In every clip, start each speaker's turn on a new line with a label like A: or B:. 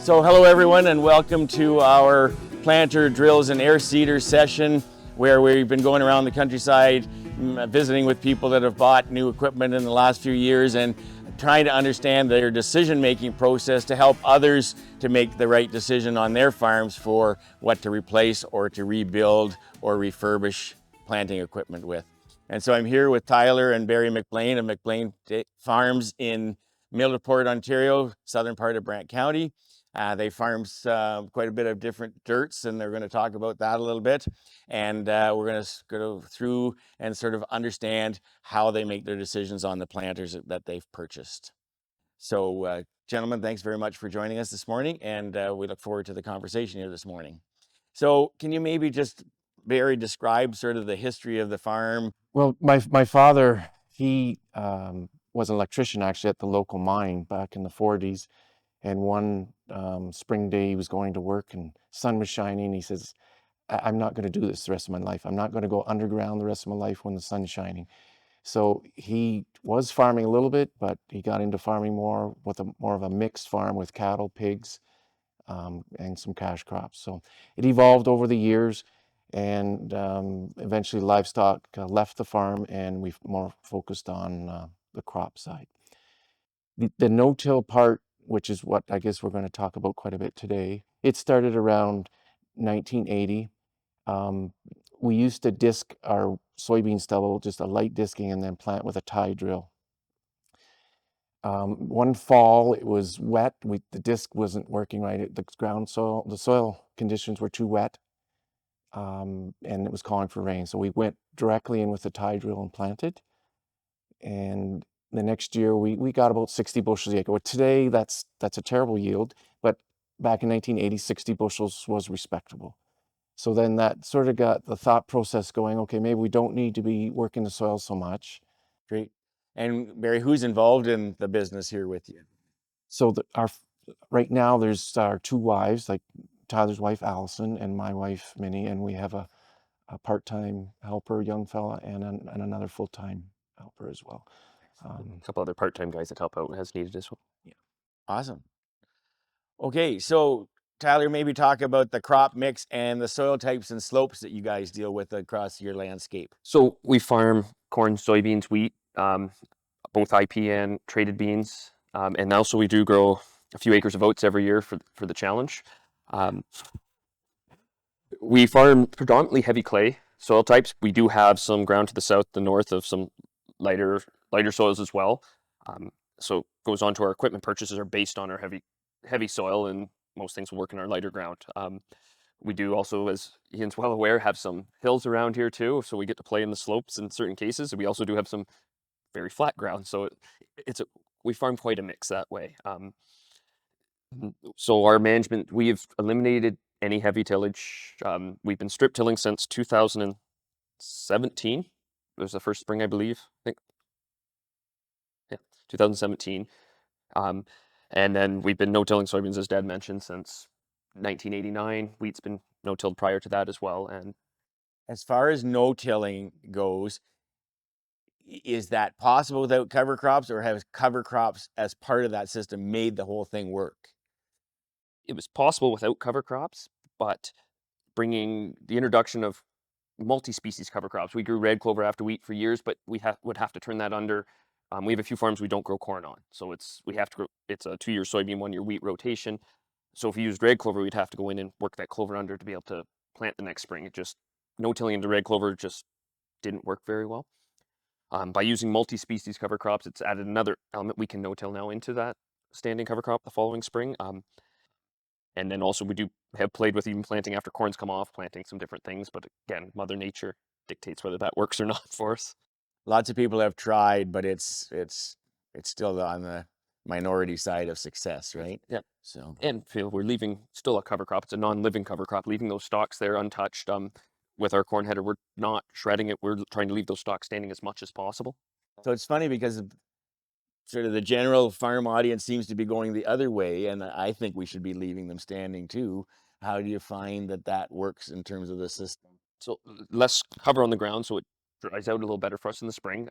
A: So hello everyone and welcome to our planter drills and air seeder session where we've been going around the countryside visiting with people that have bought new equipment in the last few years and trying to understand their decision-making process to help others to make the right decision on their farms for what to replace or to rebuild or refurbish planting equipment with. And so I'm here with Tyler and Barry McBlain of McBlain Farms in Millerport, Ontario, southern part of Brant County. They farm quite a bit of different dirts, and they're going to talk about that a little bit. And we're going to go through and sort of understand how they make their decisions on the planters that they've purchased. So, gentlemen, thanks very much for joining us this morning, and we look forward to the conversation here this morning. So, can you maybe just, Barry, describe sort of the history of the farm?
B: Well, my father, he was an electrician actually at the local mine back in the 40s. And one spring day he was going to work and sun was shining. He says, I'm not going to do this the rest of my life. I'm not going to go underground the rest of my life when the sun's shining. So he was farming a little bit, but he got into farming more with more of a mixed farm with cattle, pigs, and some cash crops. So it evolved over the years, and eventually livestock left the farm, and we've more focused on the crop side. The no-till part, which is what I guess we're going to talk about quite a bit today, it started around 1980. We used to disc our soybean stubble, just a light disking, and then plant with a tie drill. One fall, it was wet. The disc wasn't working right. The soil conditions were too wet, and it was calling for rain. So we went directly in with the tie drill and planted. And the next year, we got about 60 bushels a acre. Well, today, that's a terrible yield, but back in 1980, 60 bushels was respectable. So then that sort of got the thought process going, okay, maybe we don't need to be working the soil so much.
A: Great. And Barry, who's involved in the business here with you?
B: So right now there's our two wives, like Tyler's wife Allison and my wife Minnie, and we have a part-time helper, young fella, and another full-time helper as well.
C: A couple other part-time guys that help out as needed as well.
A: Yeah. Awesome. Okay, so Tyler, maybe talk about the crop mix and the soil types and slopes that you guys deal with across your landscape.
C: So we farm corn, soybeans, wheat, both IP and traded beans, and also we do grow a few acres of oats every year for the challenge. We farm predominantly heavy clay soil types. We do have some ground to the south, the north of some lighter soils as well. So it goes on to our equipment purchases are based on our heavy soil, and most things will work in our lighter ground. We do also, as Ian's well aware, have some hills around here too, so we get to play in the slopes in certain cases. We also do have some very flat ground, so we farm quite a mix that way. So our management, we have eliminated any heavy tillage. We've been strip tilling since 2017. It was the first spring, I believe. I think. Yeah, 2017. And then we've been no-tilling soybeans, as Dad mentioned, since 1989. Wheat's been no-tilled prior to that as well. And
A: as far as no-tilling goes, is that possible without cover crops, or have cover crops as part of that system made the whole thing work?
C: It was possible without cover crops, but bringing the introduction of multi-species cover crops. We grew red clover after wheat for years, but we would have to turn that under. We have a few farms we don't grow corn on, so it's a 2-year soybean, 1-year wheat rotation. So if we used red clover, we'd have to go in and work that clover under to be able to plant the next spring. It just no-tilling into red clover just didn't work very well. By using multi-species cover crops, it's added another element. We can no-till now into that standing cover crop the following spring. And then also we do have played with even planting after corn's come off, planting some different things. But again, Mother Nature dictates whether that works or not for us.
A: Lots of people have tried, but it's still on the minority side of success, right?
C: Yeah.
A: So,
C: and we're leaving still a cover crop. It's a non-living cover crop, leaving those stalks there untouched. With our corn header, we're not shredding it. We're trying to leave those stalks standing as much as possible.
A: So it's funny because sort of the general farm audience seems to be going the other way, and I think we should be leaving them standing too. How do you find that works in terms of the system?
C: So less cover on the ground, so it dries out a little better for us in the spring.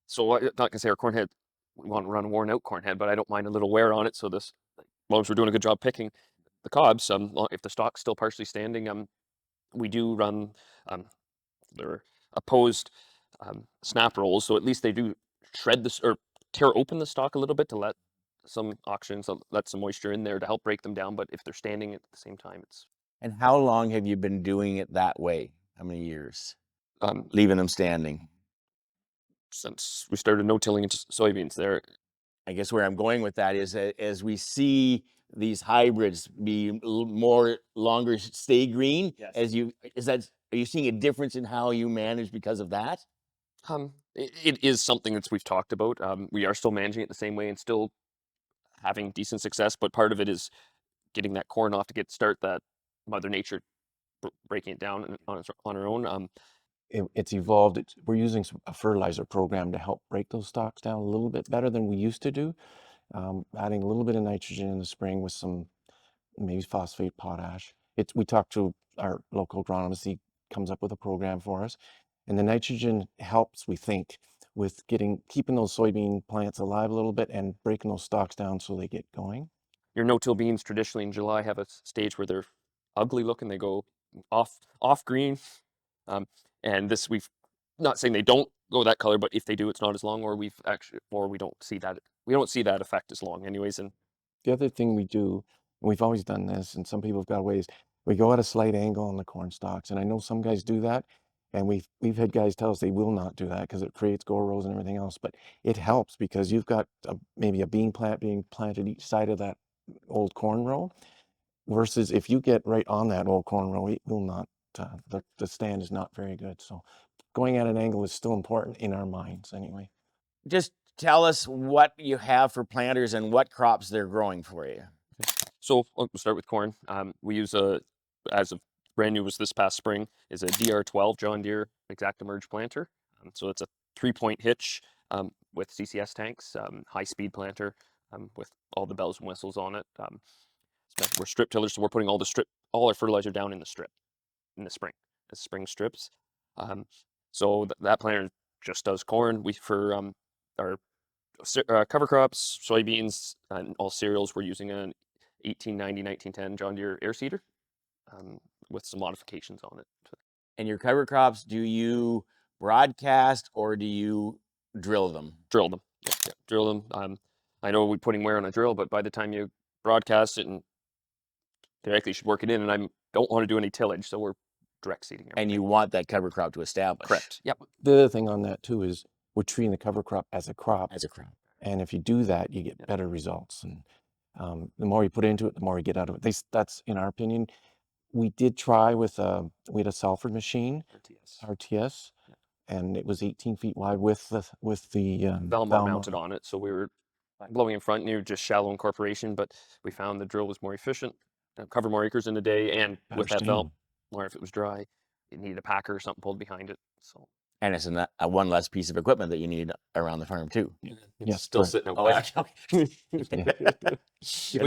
C: So I'm not gonna say our corn head, we want to run a worn out corn head, but I don't mind a little wear on it. So this long as we're doing a good job picking the cobs, if the stalk's still partially standing, we do run their opposed snap rolls, so at least they do shred this or tear open the stalk a little bit to let some oxygen, so let some moisture in there to help break them down. But if they're standing at the same time, it's
A: And how long have you been doing it that way? How many years?
C: um,
A: Leaving them standing.
C: since we started no-tilling into soybeans there.
A: I guess where I'm going with that is that as we see these hybrids be more longer stay green,
C: Yes.
A: Are you seeing a difference in how you manage because of that?
C: It is something that we've talked about. We are still managing it the same way and still having decent success, but part of it is getting that corn off to start that Mother Nature breaking it down on her own.
B: It's evolved. We're using a fertilizer program to help break those stalks down a little bit better than we used to do. Adding a little bit of nitrogen in the spring with some maybe phosphate, potash. We talked to our local agronomist. He comes up with a program for us, and the nitrogen helps, we think, with keeping those soybean plants alive a little bit and breaking those stalks down so they get going.
C: Your no-till beans traditionally in July have a stage where they're ugly looking. They go off green, and we've not saying they don't go that color, but if they do, it's not as long, or we don't see that effect as long, anyways. And
B: The other thing we do, and we've always done this, and some people have got ways, we go at a slight angle on the corn stalks, and I know some guys do that, and we've had guys tell us they will not do that because it creates gore rows and everything else, but it helps because you've got maybe a bean plant being planted each side of that old corn row, versus if you get right on that old corn row, it will not, the stand is not very good. So going at an angle is still important in our minds anyway.
A: Just tell us what you have for planters and what crops they're growing for you.
C: so we'll start with corn. We use as of brand new was this past spring, is a DR12 John Deere Exact Emerge planter. So it's a 3-point hitch with CCS tanks, high-speed planter with all the bells and whistles on it. We're strip tillers, so we're putting all our fertilizer down in the spring strips. So that planter just does corn. For our cover crops, soybeans, and all cereals, we're using an 1890-1910 John Deere air seeder with some modifications on it.
A: And your cover crops, do you broadcast or do you drill them?
C: Drill them. Yeah, drill them. I know we're putting wear on a drill, but by the time you broadcast it, and theoretically you should work it in, and I don't want to do any tillage, so we're direct seeding everything.
A: And you want that cover crop to establish.
C: Correct. Yep.
B: The other thing on that too is we're treating the cover crop as a crop.
A: As a crop.
B: And if you do that, you get better results. And the more you put into it, the more you get out of it. That's in our opinion. We did try we had a Salford machine, RTS, and it was 18 feet wide with the
C: Valmont mounted on it, so we were blowing in front near just shallow incorporation, but we found the drill was more efficient, cover more acres in a day, and with that valve, or if it was dry, it needed a packer or something pulled behind it. So.
A: And it's a one less piece of equipment that you need around the farm too.
C: It's still sitting out back. We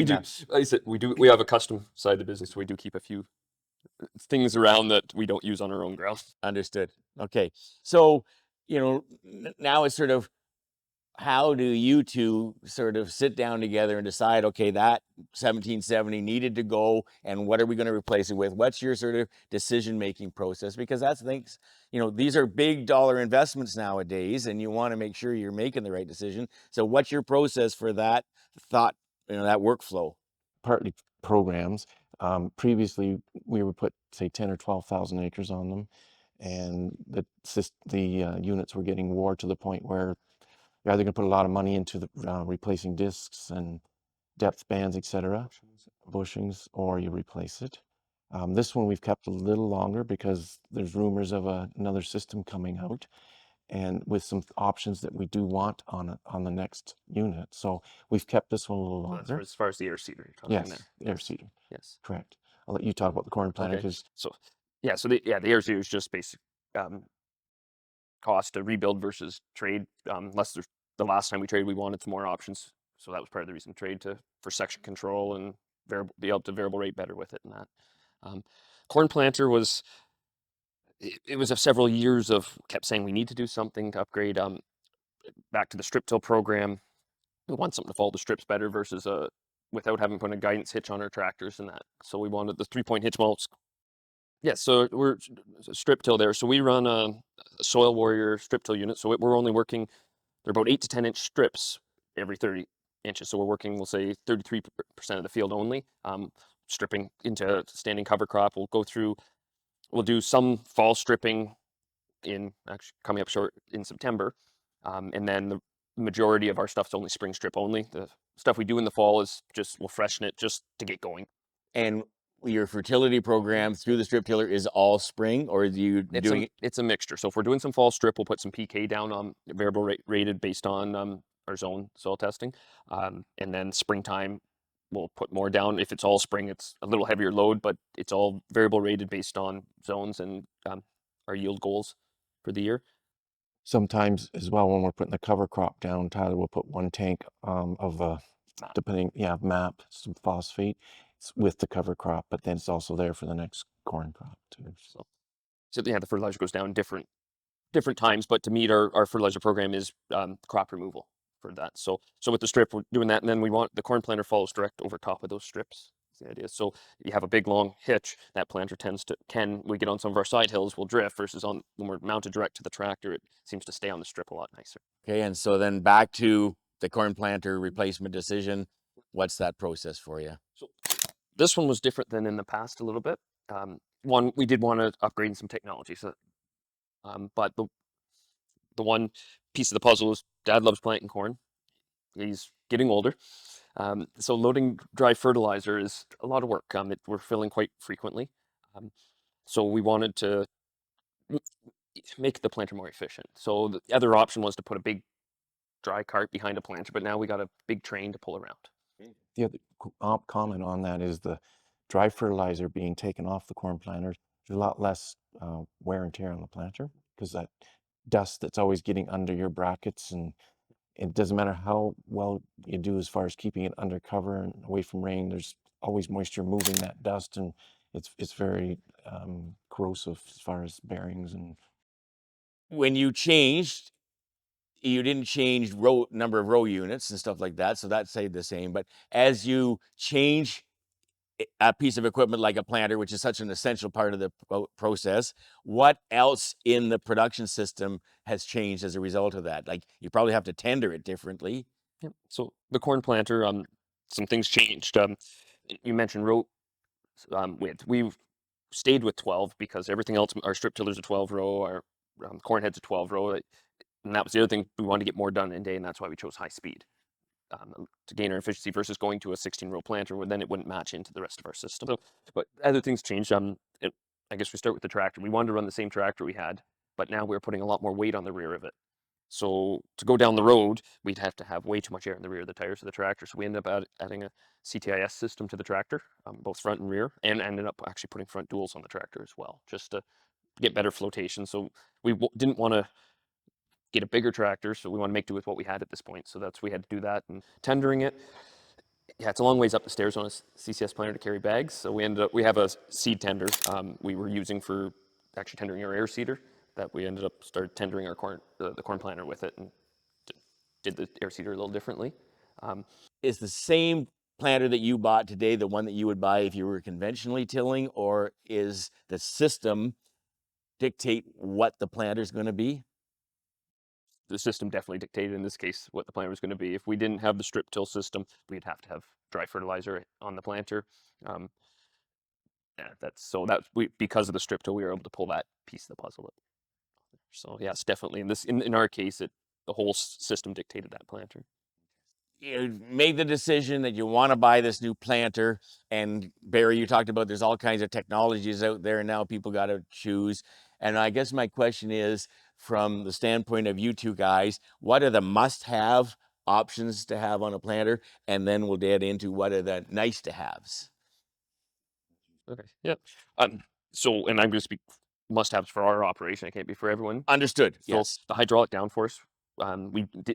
C: do. Like I said, we have a custom side of the business, so we do keep a few things around that we don't use on our own ground.
A: Understood. Okay. So, now it's sort of, how do you two sort of sit down together and decide, okay, that 1770 needed to go, and what are we going to replace it with? What's your sort of decision-making process? Because that's things, these are big dollar investments nowadays, and you want to make sure you're making the right decision. So what's your process for that thought, that workflow?
B: Partly programs. Previously, we would put, say, 10 or 12,000 acres on them, and the units were getting wore to the point where you're either going to put a lot of money into the replacing discs and depth bands, etc., bushings, or you replace it. This one we've kept a little longer because there's rumors of another system coming out, and with some options that we do want on the next unit. So we've kept this one a little longer.
C: As far as the air seeder you're talking
B: Yes,
C: there.
B: air seeder.
C: Yes.
B: Correct. I'll let you talk about the corn planter.
C: Okay. The air seeder is just basic cost to rebuild versus trade. Unless the last time we traded, we wanted some more options, so that was part of the reason to trade for section control and be able to variable rate better with it and that. Corn planter was. It was several years of kept saying we need to do something to upgrade back to the strip till program. We want something to follow the strips better versus a without having put a guidance hitch on our tractors and that. So we wanted the 3-point hitch mulch. Yeah, so we're strip till there. So we run a Soil Warrior strip till unit. So we're only working, they're about 8 to 10 inch strips every 30 inches. So we're working, we'll say 33% of the field only, stripping into standing cover crop. We'll do some fall stripping in actually coming up short in September. And then the majority of our stuff's only spring strip only. The stuff we do in the fall is just, we'll freshen it just to get going.
A: And your fertility program through the strip tiller is all spring, or are you doing it?
C: It's a mixture. So if we're doing some fall strip, we'll put some PK down on variable rated based on our zone soil testing. And then springtime, we'll put more down. If it's all spring, it's a little heavier load, but it's all variable rated based on zones and our yield goals for the year.
B: Sometimes as well, when we're putting the cover crop down, Tyler will put 1 tank of MAP, some phosphate with the cover crop, but then it's also there for the next corn crop too.
C: So yeah, the fertilizer goes down different times, but to meet our fertilizer program is crop removal for that. So with the strip, we're doing that, and then we want the corn planter follows direct over top of those strips. That's the idea. So you have a big long hitch. That planter we get on some of our side hills, will drift, versus when we're mounted direct to the tractor, it seems to stay on the strip a lot nicer.
A: Okay, and so then back to the corn planter replacement decision. What's that process for you?
C: So this one was different than in the past a little bit. One, we did want to upgrade some technology, so but the one piece of the puzzle is Dad loves planting corn. He's getting older. So loading dry fertilizer is a lot of work. We're filling quite frequently. So we wanted to make the planter more efficient. So the other option was to put a big dry cart behind a planter, but now we got a big train to pull around.
B: The other comment on that is the dry fertilizer being taken off the corn planter. There's a lot less wear and tear on the planter because that dust that's always getting under your brackets, and it doesn't matter how well you do as far as keeping it under cover and away from rain, there's always moisture moving that dust, and it's very corrosive as far as bearings. And
A: When you changed, you didn't change number of row units and stuff like that, so that stayed the same. But as you change a piece of equipment like a planter, which is such an essential part of the process, what else in the production system has changed as a result of that? Like, you probably have to tender it differently.
C: Yep. So the corn planter, some things changed. You mentioned row width. We've stayed with 12 because everything else, our strip tiller's a 12 row, our corn head's a 12 row. And that was the other thing, we wanted to get more done in a day, and that's why we chose high speed. To gain our efficiency versus going to a 16-row planter, then it wouldn't match into the rest of our system. So, but other things changed. I guess we start with the tractor. We wanted to run the same tractor we had, but now we're putting a lot more weight on the rear of it. So to go down the road, we'd have to have way too much air in the rear of the tires of the tractor. So we ended up adding a CTIS system to the tractor, both front and rear, and ended up actually putting front duals on the tractor as well, just to get better flotation. So we didn't want to get a bigger tractor, so we want to make do with what we had at this point. So we had to do that. And tendering it, yeah, it's a long ways up the stairs on a CCS planter to carry bags. So we have a seed tender we were using for actually tendering our air seeder, that we started tendering our corn, the corn planter with it, and did the air seeder a little differently.
A: Is the same planter that you bought today the one that you would buy if you were conventionally tilling, or is the system dictate what the planter is going to be?
C: The system definitely dictated in this case what the planter was going to be. If we didn't have the strip till system, we'd have to have dry fertilizer on the planter. Because of the strip till, we were able to pull that piece of the puzzle. So yeah, it's definitely in our case, the whole system dictated that planter.
A: You made the decision that you want to buy this new planter, and Barry, you talked about there's all kinds of technologies out there now people got to choose. And I guess my question is, from the standpoint of you two guys, what are the must-have options to have on a planter? And then we'll get into what are the nice-to-haves.
C: Okay. Yeah. So, and I'm going to speak must-haves for our operation. I can't be for everyone.
A: Understood.
C: So
A: Yes.
C: the hydraulic downforce.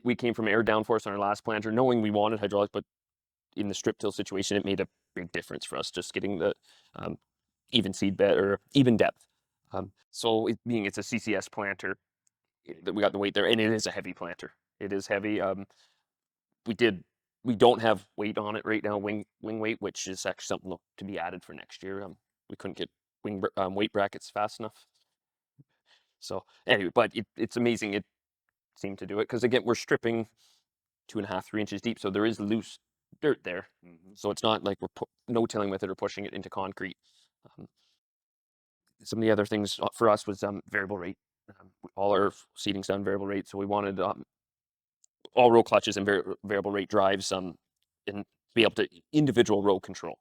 C: We came from air downforce on our last planter, knowing we wanted hydraulic, but in the strip till situation, it made a big difference for us just getting the even seed bed or even depth. So it's a CCS planter, that we got the weight there, and it is a heavy planter. It is heavy. We did we don't have weight on it right now, wing weight, which is actually something to be added for next year. We couldn't get weight brackets fast enough. So anyway, but it's amazing it seemed to do it, because again, we're stripping 2.5, 3 inches deep, so there is loose dirt there. So it's not like we're no-tilling with it or pushing it into concrete. Some of the other things for us was variable rate. All our seating's done variable rate, so we wanted all row clutches and variable rate drives and be able to individual row control.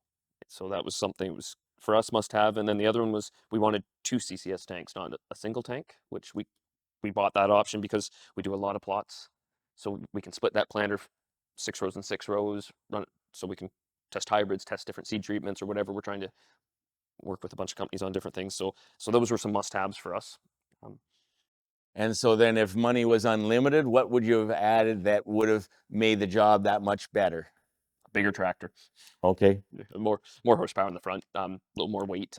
C: So that was something that was for us must have. And then the other one was we wanted 2 CCS tanks, not a single tank, which we bought that option because we do a lot of plots. So we can split that planter 6 rows and 6 rows, run it so we can test hybrids, test different seed treatments or whatever. We're trying to work with a bunch of companies on different things. So those were some must-haves for us.
A: And so then if money was unlimited, what would you have added that would have made the job that much better?
C: A bigger tractor.
A: Okay.
C: More horsepower in the front, a little more weight.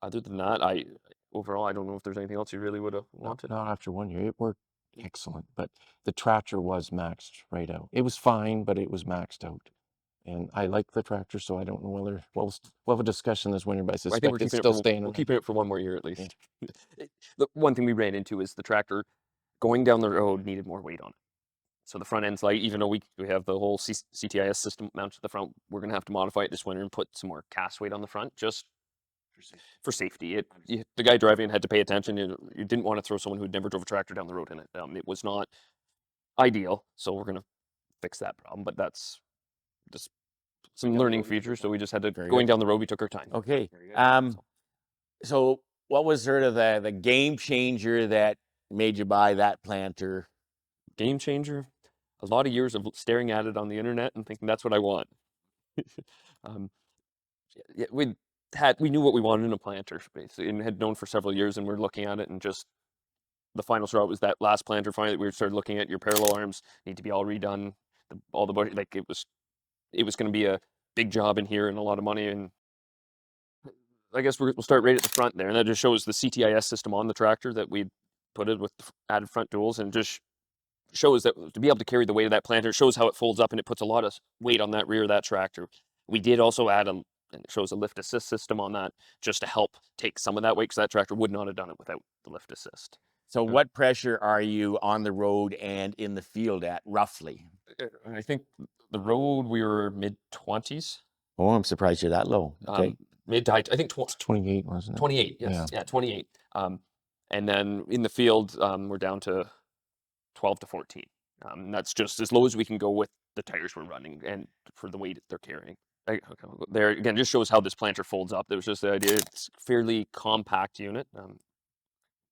C: Other than that, overall, I don't know if there's anything else you really would have wanted.
B: Not after 1 year. It worked excellent, but the tractor was maxed right out. It was fine, but it was maxed out. And I like the tractor, so I don't know whether we'll have a discussion this winter, but I
C: I think
B: suspect it's still staying.
C: we'll keep it for 1 more year at least. The one thing we ran into is the tractor going down the road needed more weight on it. So the front end's light, even though we have the whole CTIS system mounted to the front, we're going to have to modify it this winter and put some more cast weight on the front just for safety. The guy driving had to pay attention. You didn't want to throw someone who'd never drove a tractor down the road in it. It was not ideal, so we're going to fix that problem. But that's just some learning features. So we just had to, going down the road, we took our time.
A: Okay. So what was sort of the game changer that made you buy that planter?
C: Game changer? A lot of years of staring at it on the internet and thinking that's what I want. Yeah, we knew what we wanted in a planter, basically, and had known for several years, and we're looking at it, and just the final straw was that last planter finally we started looking at. Your parallel arms need to be all redone, all the bush, like it was going to be a big job in here and a lot of money. And I guess we'll start right at the front there, and that just shows the CTIS system on the tractor that we put it with added front duals, and just shows that to be able to carry the weight of that planter, it shows how it folds up and it puts a lot of weight on that rear of that tractor. We did also add and it shows a lift assist system on that just to help take some of that weight, because that tractor would not have done it without the lift assist.
A: So what pressure are you on the road and in the field at, roughly?
C: I think the road we were mid-20s.
A: Oh, I'm surprised you're that low. Okay.
C: Mid to high, I think
B: 28, wasn't it?
C: 28, yes. Yeah, 28. And then in the field, we're down to 12 to 14. That's just as low as we can go with the tires we're running and for the weight they're carrying. There again, just shows how this planter folds up. There was just the idea it's a fairly compact unit.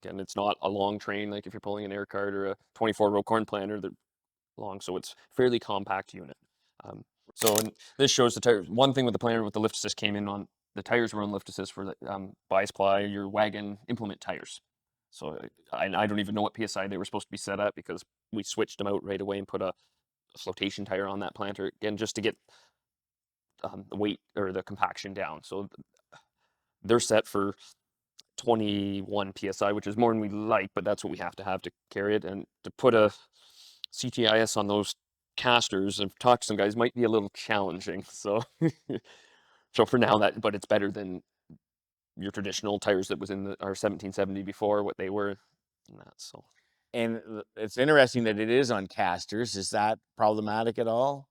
C: Again, it's not a long train like if you're pulling an air cart or a 24-row corn planter. They're long, so it's fairly compact unit. And this shows the tires. One thing with the planter with the lift assist came in on the tires were on lift assist for the bias ply, your wagon implement tires. So I don't even know what PSI they were supposed to be set at, because we switched them out right away and put a flotation tire on that planter, again, just to get the weight or the compaction down. So they're set for 21 PSI, which is more than we like, but that's what we have to carry it. And to put a CTIS on those casters and talk to some guys might be a little challenging. So, so for now but it's better than your traditional tires that was in our 1770 before, what they were. And that, so.
A: And it's interesting that it is on casters. Is that problematic at all?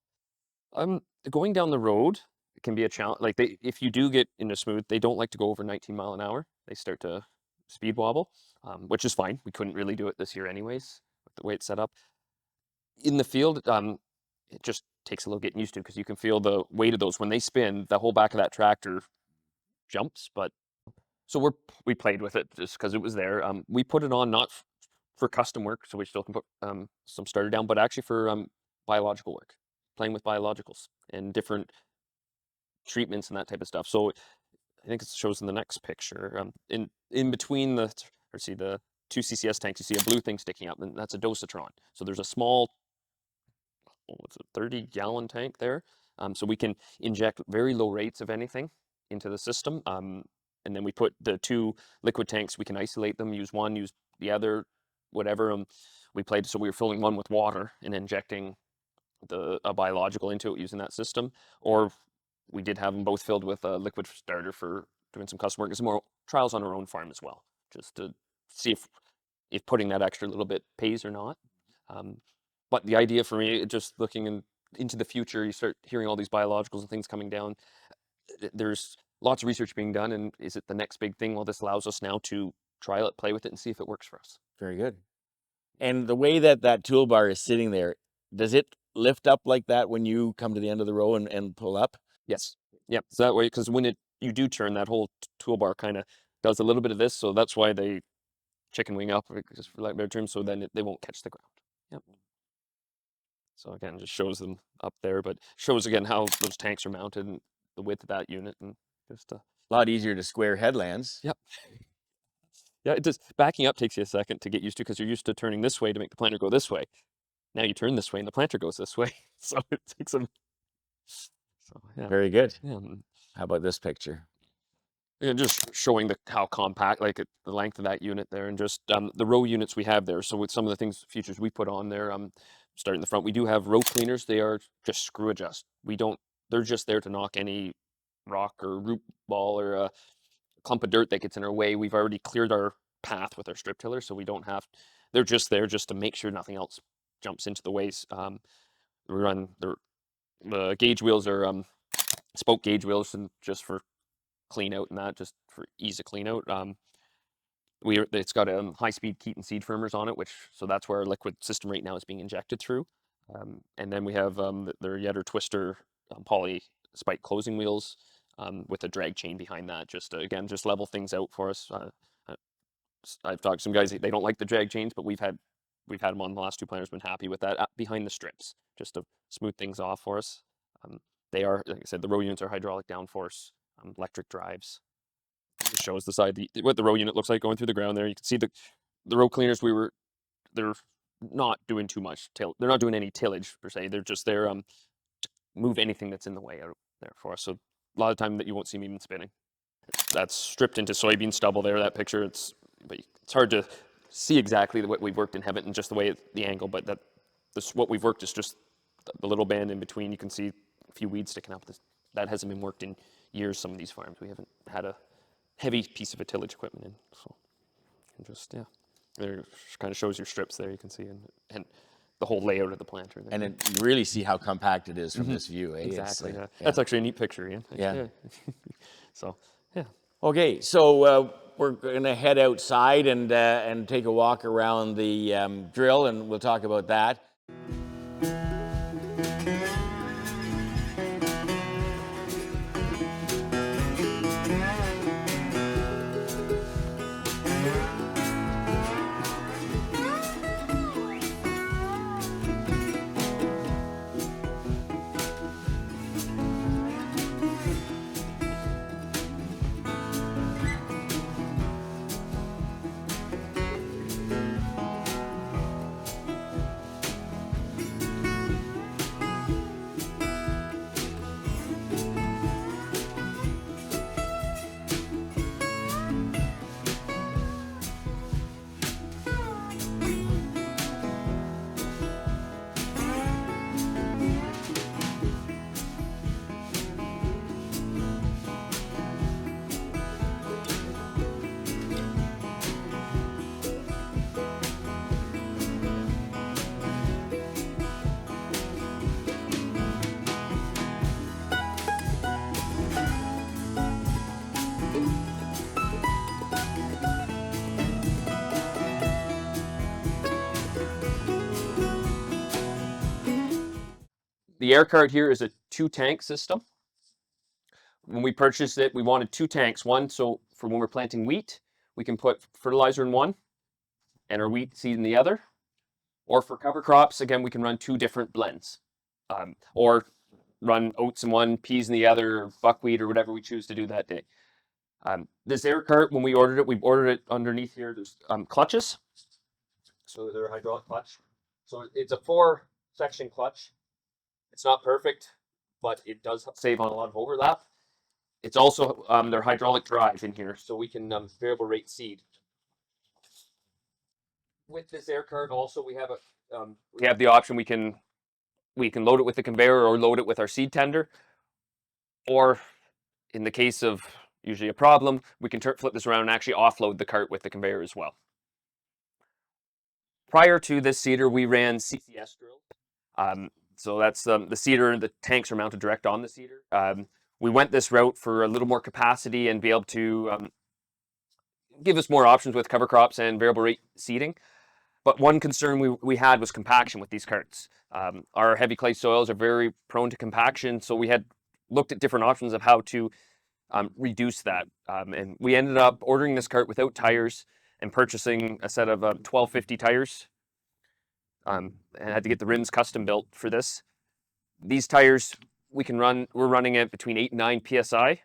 C: Going down the road, it can be a challenge. Like if you do get into smooth, they don't like to go over 19 mile an hour. They start to speed wobble, which is fine. We couldn't really do it this year anyways, with the way it's set up. In the field, it just takes a little getting used to, because you can feel the weight of those when they spin. The whole back of that tractor jumps, but so we played with it just because it was there. We put it on not for custom work, so we still can put some starter down, but actually for biological work, playing with biologicals and different treatments and that type of stuff. So I think it shows in the next picture. In between the 2 CCS tanks, you see a blue thing sticking up, and that's a dosatron. So there's a small, what's it, 30-gallon tank there. So we can inject very low rates of anything into the system. And then we put the 2 liquid tanks. We can isolate them, use one, use the other, whatever. We played, so we were filling one with water and injecting a biological into it using that system, or we did have them both filled with a liquid starter for doing some custom work and some more trials on our own farm as well, just to see if putting that extra little bit pays or not. But the idea for me, just looking into the future, you start hearing all these biologicals and things coming down. There's lots of research being done, and is it the next big thing? Well, this allows us now to trial it, play with it, and see if it works for us.
A: Very good. And the way that toolbar is sitting there, does it lift up like that when you come to the end of the row and pull up?
C: Yes. Yep. So that way, because when you do turn, that whole toolbar kind of does a little bit of this, so that's why they chicken wing up, just for lack of a better term, so then they won't catch the ground. Yep. So again, just shows them up there, but shows again how those tanks are mounted and the width of that unit, and just
A: A lot easier to square headlands.
C: yep. Yeah, it does. Backing up takes you a second to get used to, because you're used to turning this way to make the planter go this way. Now you turn this way and the planter goes this way, so it takes them. So yeah,
A: Very good.
C: yeah.
A: How about this picture?
C: And just showing how compact, like the length of that unit there, and just the row units we have there. So with some of the features we put on there, starting in the front, we do have row cleaners. They are just screw adjust. We don't. They're just there to knock any rock or root ball or a clump of dirt that gets in our way. We've already cleared our path with our strip tiller, so we don't have. They're just there just to make sure nothing else jumps into the ways. We run the gauge wheels are spoke gauge wheels, and just for clean out and that, just for ease of clean out. It's got high-speed Keaton seed firmers on it, so that's where our liquid system right now is being injected through. And then we have their Yetter Twister poly spike closing wheels with a drag chain behind that, just to, again, just level things out for us. I've talked to some guys, they don't like the drag chains, but we've had them on the last two planters, been happy with that behind the strips, just to smooth things off for us. They are, like I said, the row units are hydraulic downforce, electric drives. It shows the side, what the row unit looks like going through the ground there. You can see the row cleaners, they're not doing too much they're not doing any tillage per se. They're just there to move anything that's in the way out there for us. So a lot of time that you won't see me even spinning. That's stripped into soybean stubble there, that picture. It's hard to see exactly what we've worked in Hemet and just the way the angle, but what we've worked is just the little band in between. You can see a few weeds sticking up. That hasn't been worked in years. Some of these farms, we haven't had a heavy piece of a tillage equipment in. So, and just there kind of shows your strips there. You can see and the whole layout of the planter there.
A: And you really see how compact it is from this view, eh?
C: Exactly. Yeah. That's actually a neat picture, Ian.
A: Yeah.
C: So yeah.
A: Okay, so we're going to head outside and take a walk around the drill, and we'll talk about that.
C: The air cart here is a 2-tank system. When we purchased it, we wanted 2 tanks. One, so for when we're planting wheat, we can put fertilizer in one and our wheat seed in the other. Or for cover crops, again, we can run 2 different blends. Or run oats in one, peas in the other, or buckwheat, or whatever we choose to do that day. This air cart, when we ordered it underneath here, there's clutches. So they're a hydraulic clutch. So it's a 4-section clutch. It's not perfect, but it does save on a lot of overlap. It's also their hydraulic drive in here, so we can variable rate seed. With this air cart, also we have the option. We can we can load it with the conveyor or load it with our seed tender. Or in the case of usually a problem, we can flip this around and actually offload the cart with the conveyor as well. Prior to this seeder, we ran CCS drills. So that's the seeder, the tanks are mounted direct on the seeder. We went this route for a little more capacity and be able to give us more options with cover crops and variable rate seeding. But one concern we had was compaction with these carts. Our heavy clay soils are very prone to compaction, so we had looked at different options of how to reduce that. And we ended up ordering this cart without tires and purchasing a set of 1250 tires. And had to get the rims custom built for this. These tires we're running it between 8 and 9 psi,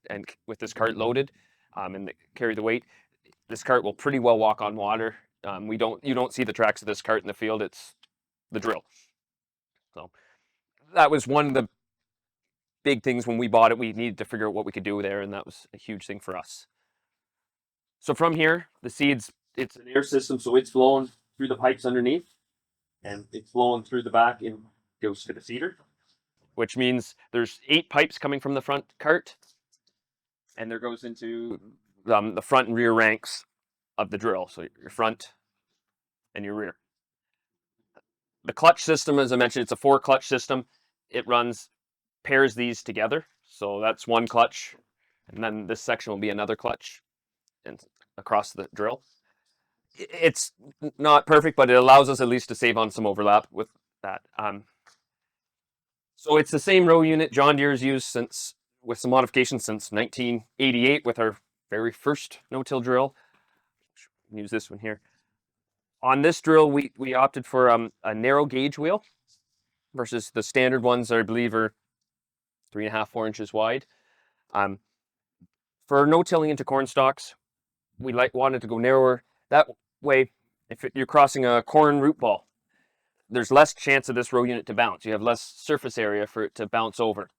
C: and with this cart loaded and carry the weight, this cart will pretty well walk on water. You don't see the tracks of this cart in the field. It's the drill. So that was one of the big things when we bought it. We needed to figure out what we could do there, and that was a huge thing for us. So from here, the seeds, it's an air system, so it's flowing through the pipes underneath, and it's flowing through the back and goes to the seeder, which means there's 8 pipes coming from the front cart, and there goes into the front and rear ranks of the drill. So your front and your rear. The clutch system, as I mentioned, it's a 4 clutch system. It pairs these together. So that's one clutch, and then this section will be another clutch and across the drill. It's not perfect, but it allows us at least to save on some overlap with that. So it's the same row unit John Deere's used with some modifications since 1988 with our very first no-till drill. Use this one here. On this drill, we opted for a narrow gauge wheel versus the standard ones I believe are 3.5, 4 inches wide. For no-tilling into corn stalks, we wanted to go narrower. That way, if you're crossing a corn root ball, there's less chance of this row unit to bounce. You have less surface area for it to bounce over.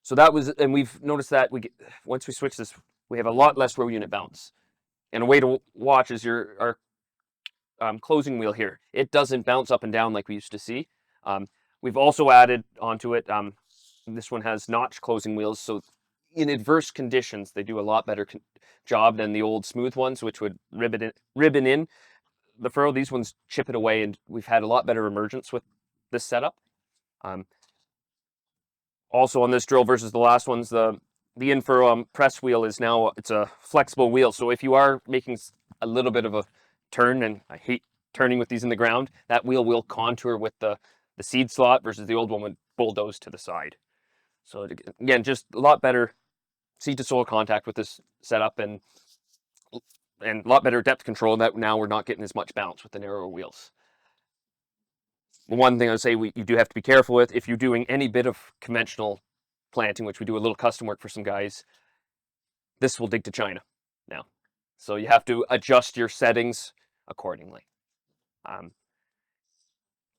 C: So that was, and we've noticed that once we switch this, we have a lot less row unit bounce. And a way to watch is our closing wheel here. It doesn't bounce up and down like we used to see. We've also added onto it, this one has notch closing wheels, so in adverse conditions, they do a lot better job than the old smooth ones, which would ribbon in the furrow. These ones chip it away, and we've had a lot better emergence with this setup. Also on this drill versus the last ones, the in-furrow press wheel is now, it's a flexible wheel. So if you are making a little bit of a turn, and I hate turning with these in the ground, that wheel will contour with the seed slot versus the old one would bulldoze to the side. So again, just a lot better seed to soil contact with this setup, and a lot better depth control. That now we're not getting as much bounce with the narrower wheels. One thing I would say you do have to be careful with, if you're doing any bit of conventional planting, which we do a little custom work for some guys, this will dig to China now. So you have to adjust your settings accordingly.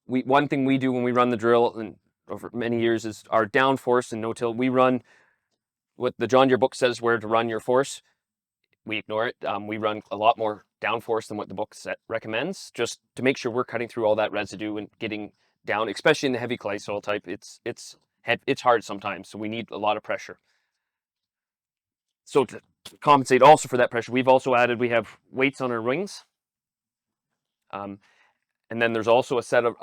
C: One thing we do when we run the drill, and over many years, is our downforce and no-till. We run what the John Deere book says where to run your force. We ignore it. We run a lot more downforce than what the book recommends, just to make sure we're cutting through all that residue and getting down, especially in the heavy clay soil type. It's hard sometimes, so we need a lot of pressure. So to compensate also for that pressure, we have weights on our rings. And then there's also a set of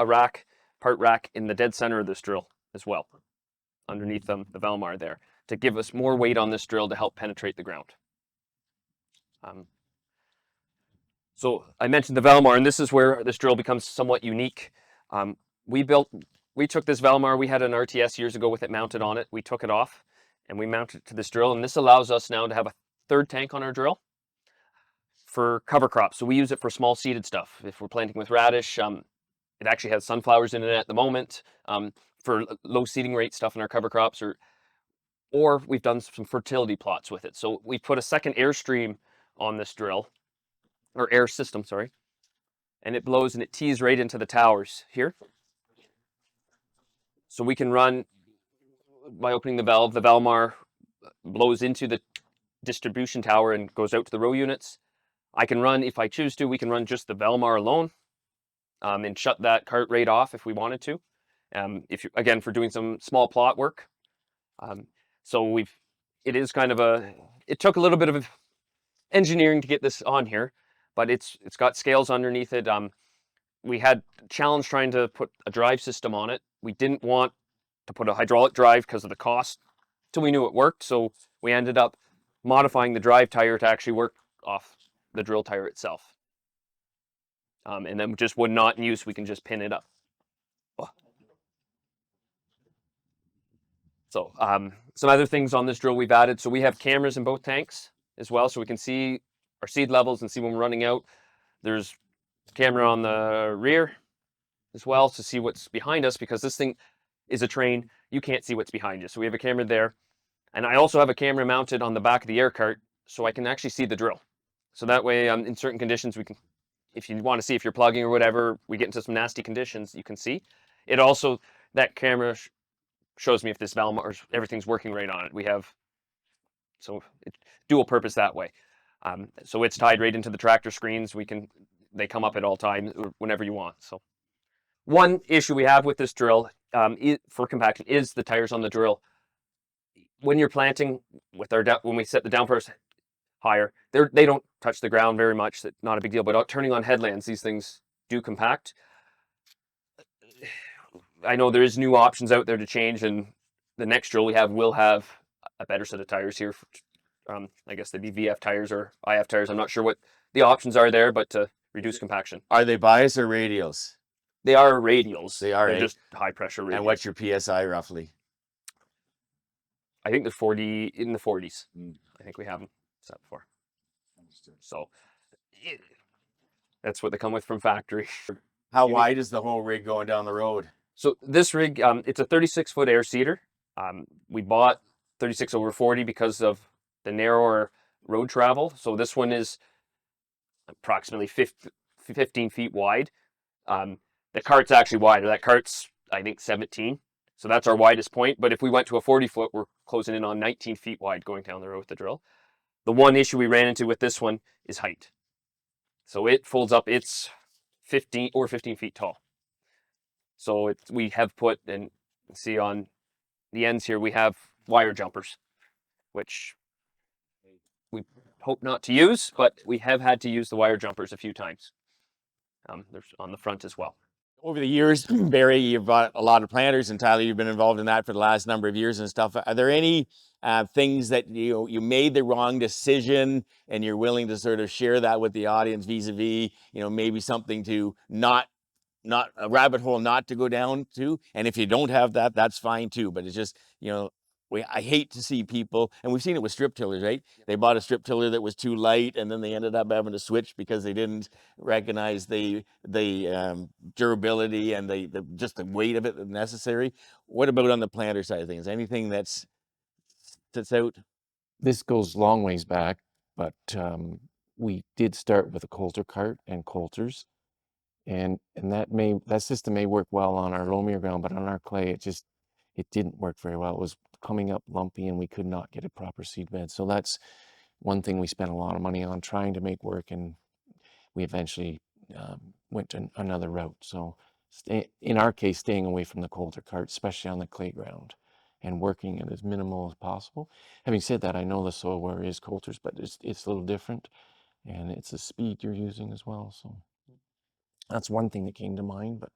C: part rack in the dead center of this drill as well, underneath the Valmar there, to give us more weight on this drill to help penetrate the ground. So I mentioned the Valmar, and this is where this drill becomes somewhat unique. We took this Valmar, we had an RTS years ago with it mounted on it. We took it off and we mounted it to this drill, and this allows us now to have a third tank on our drill for cover crops. So we use it for small seeded stuff. If we're planting with radish, it actually has sunflowers in it at the moment, for low seeding rate stuff in our cover crops, or we've done some fertility plots with it. So we put a second airstream on this drill, or air system, sorry, and it blows and it tees right into the towers here. So we can run, by opening the valve, the Valmar blows into the distribution tower and goes out to the row units. I can run, if I choose to, we can run just the Valmar alone. and shut that cart rate off if we wanted to. If you, again, for doing some small plot work. So it is kind of it took a little bit of engineering to get this on here, but it's got scales underneath it. We had challenge trying to put a drive system on it. We didn't want to put a hydraulic drive because of the cost till we knew it worked. So we ended up modifying the drive tire to actually work off the drill tire itself. And then just when not in use, we can just pin it up. So some other things on this drill we've added. So we have cameras in both tanks as well, so we can see our seed levels and see when we're running out. There's camera on the rear as well to see what's behind us, because this thing is a train. You can't see what's behind you. So we have a camera there. And I also have a camera mounted on the back of the air cart so I can actually see the drill. So that way, in certain conditions, we can, if you want to see if you're plugging or whatever, we get into some nasty conditions, you can see. It also, that camera shows me if this valve or everything's working right on it. We have, so it's dual purpose that way. So it's tied right into the tractor screens. They come up at all times, whenever you want. So one issue we have with this drill for compaction is the tires on the drill. When you're planting with when we set the downforce higher, they don't touch the ground very much. That's not a big deal. But turning on headlands, these things do compact. I know there is new options out there to change, and the next drill we have will have a better set of tires here. I guess they'd be VF tires or IF tires. I'm not sure what the options are there, but to reduce compaction.
A: Are they bias or radials?
C: They are radials.
A: They are,
C: They're
A: eh?
C: just high pressure radials.
A: And what's your PSI roughly?
C: I think they're in the 40s. I think we have them set for. So that's what they come with from factory.
A: How wide is the whole rig going down the road?
C: So this rig, it's a 36-foot air seeder. We bought 36/40 because of the narrower road travel. So this one is approximately 15 feet wide. The cart's actually wider. That cart's, I think, 17. So that's our widest point. But if we went to a 40-foot, we're closing in on 19 feet wide going down the road with the drill. The one issue we ran into with this one is height. So it folds up, it's 15 feet tall. So we have put, and see on the ends here, we have wire jumpers, which we hope not to use, but we have had to use the wire jumpers a few times. There's on the front as well.
A: Over the years, Barry, you've bought a lot of planters, and Tyler, you've been involved in that for the last number of years and stuff. Are there any things that you made the wrong decision and you're willing to sort of share that with the audience vis-a-vis, maybe something to not a rabbit hole not to go down to? And if you don't have that, that's fine too. But it's just, I hate to see people, and we've seen it with strip tillers, right? They bought a strip tiller that was too light, and then they ended up having to switch because they didn't recognize the durability and just the weight of it necessary. What about on the planter side of things? Anything that's out?
B: This goes long ways back, but we did start with a coulter cart and coulters, and that system may work well on our loamier ground, but on our clay it didn't work very well. It was coming up lumpy, and we could not get a proper seed bed. So that's one thing we spent a lot of money on trying to make work, and we eventually went to another route. So in our case, staying away from the coulter cart, especially on the clay ground, and working it as minimal as possible. Having said that, I know the soil wear is coulters, but it's a little different, and it's the speed you're using as well. So that's one thing that came to mind. But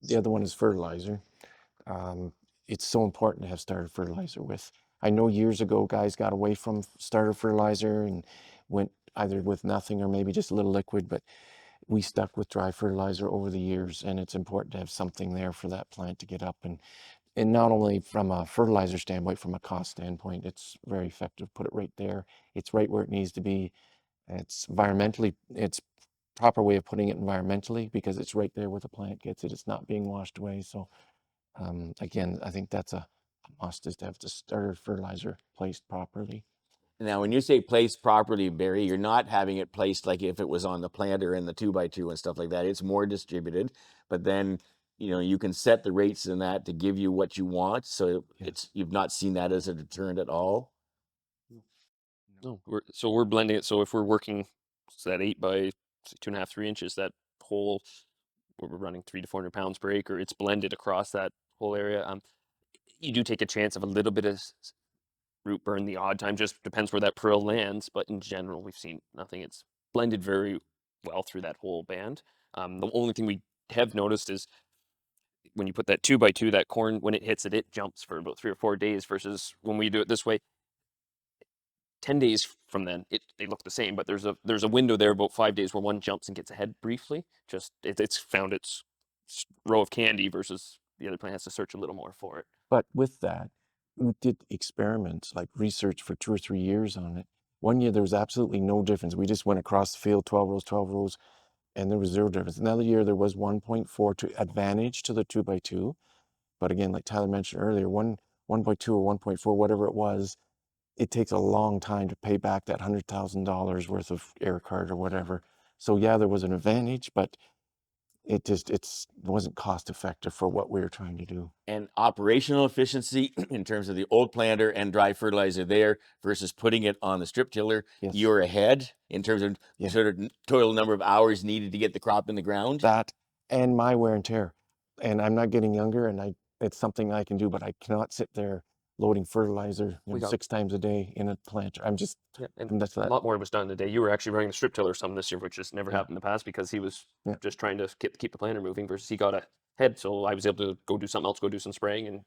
B: the other one is fertilizer. It's so important to have starter fertilizer with. I know years ago guys got away from starter fertilizer and went either with nothing or maybe just a little liquid, but we stuck with dry fertilizer over the years, and it's important to have something there for that plant to get up. And not only from a fertilizer standpoint, from a cost standpoint, it's very effective. Put it right there. It's right where it needs to be. It's proper way of putting it environmentally, because it's right there where the plant gets it. It's not being washed away. So again, I think that's a must, is to have the starter fertilizer placed properly.
A: Now, when you say placed properly, Barry, you're not having it placed like if it was on the planter and the 2x2 and stuff like that. It's more distributed, but then you can set the rates in that to give you what you want. So you've not seen that as a deterrent at all.
C: No, we're blending it. So if we're working that 8x say 2.5, 3 inches, that whole, where we're running 300 to 400 pounds per acre, it's blended across that whole area. You do take a chance of a little bit of root burn the odd time, just depends where that prill lands, but in general, we've seen nothing. It's blended very well through that whole band. The only thing we have noticed is when you put that 2x2, that corn, when it hits it, it jumps for about 3 or 4 days, versus when we do it this way, 10 days from then, they look the same, but there's a window there about 5 days where one jumps and gets ahead briefly. Just it's found its row of candy, versus the other plant has to search a little more for it.
B: But with that, we did experiments, like research for 2 or 3 years on it. One year there was absolutely no difference. We just went across the field, 12 rows, and there was 0 difference. Another year there was 1.4 to advantage to the 2x2. But again, like Tyler mentioned earlier, 1.2 or 1.4, whatever it was, it takes a long time to pay back that $100,000 worth of air card or whatever. So yeah, there was an advantage, but it wasn't cost effective for what we were trying to do.
A: And operational efficiency in terms of the old planter and dry fertilizer there versus putting it on the strip tiller,
B: Yes.
A: you're ahead in terms of
B: Yeah.
A: sort of total number of hours needed to get the crop in the ground.
B: That and my wear and tear. And I'm not getting younger, and it's something I can do, but I cannot sit there loading fertilizer 6 times a day in a planter. I'm just,
C: and
B: that's
C: a
B: that.
C: lot more was done today. You were actually running the strip tiller some this year, which has never happened in the past, because he was just trying to keep the planter moving, versus he got ahead, so I was able to go do something else, go do some spraying, and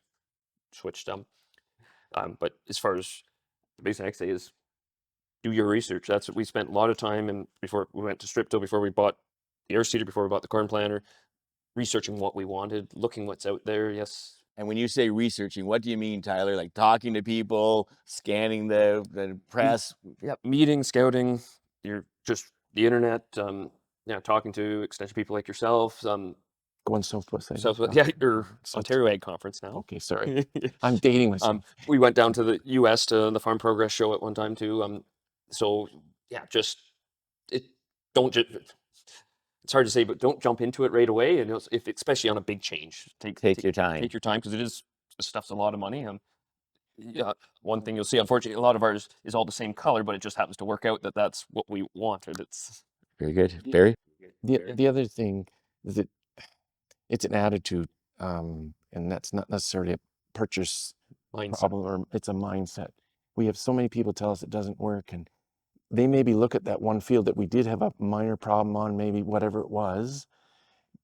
C: switched. But as far as the biggest thing I say is do your research. That's what we spent a lot of time, and before we went to strip till, before we bought the air seeder, before we bought the corn planter, researching what we wanted, looking what's out there. Yes.
A: And when you say researching, what do you mean, Tyler? Like talking to people, scanning the press?
C: Yeah, meeting, scouting, you're just the internet, talking to extension people like yourself,
B: Going Southwest.
C: or Ontario Ag Conference now.
B: Okay, sorry. I'm dating myself.
C: We went down to the US to the Farm Progress show at one time too. So yeah, it's hard to say, but don't jump into it right away. And if especially on a big change,
A: Take your time.
C: Take your time, because this stuff's a lot of money. Yeah, one thing you'll see, unfortunately, a lot of ours is all the same color, but it just happens to work out that that's what we wanted. It's
A: Very good. Barry?
B: The other thing is that it's an attitude, and that's not necessarily a purchase problem, or it's a mindset. We have so many people tell us it doesn't work, and they maybe look at that one field that we did have a minor problem on, maybe whatever it was,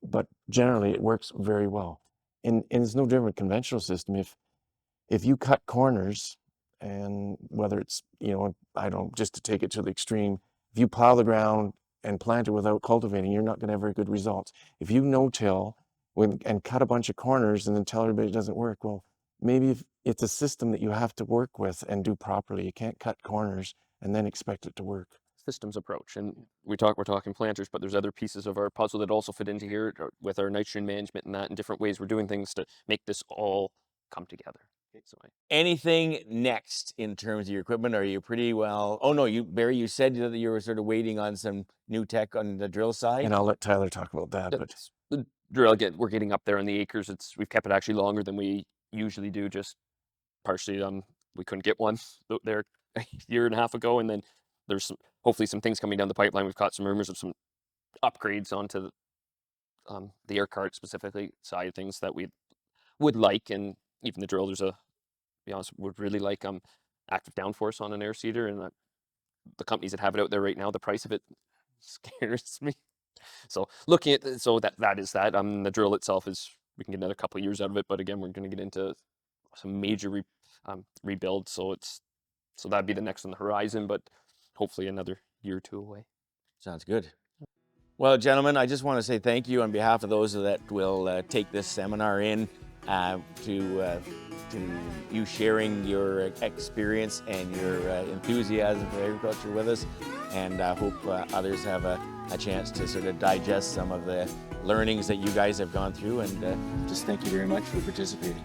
B: but generally it works very well. And it's no different with conventional system. If you cut corners, and whether it's, just to take it to the extreme, if you plow the ground and plant it without cultivating, you're not going to have very good results. If you no-till and cut a bunch of corners and then tell everybody it doesn't work, well, maybe if it's a system that you have to work with and do properly. You can't cut corners and then expect it to work.
C: Systems approach, and we're talking planters, but there's other pieces of our puzzle that also fit into here with our nitrogen management and that, and different ways we're doing things to make this all come together. So
A: anything next in terms of your equipment? Are you pretty well? Oh no, Barry, you said that you were sort of waiting on some new tech on the drill side.
B: And I'll let Tyler talk about that. But
C: the drill, again, we're getting up there on the acres. We've kept it actually longer than we usually do, just partially we couldn't get one there a year and a half ago, and then there's hopefully some things coming down the pipeline. We've caught some rumors of some upgrades onto the air cart specifically side of things that we would like, and even the drill. To be honest, would really like active downforce on an air seeder, and the companies that have it out there right now, the price of it scares me. So looking at that is that. The drill itself we can get another couple of years out of it, but again, we're going to get into some major rebuild. So that'd be the next on the horizon, but hopefully another year or two away.
A: Sounds good. Well, gentlemen, I just want to say thank you on behalf of those that will take this seminar in, to you sharing your experience and your enthusiasm for agriculture with us, and I hope others have a chance to sort of digest some of the learnings that you guys have gone through, and just thank you very much for participating.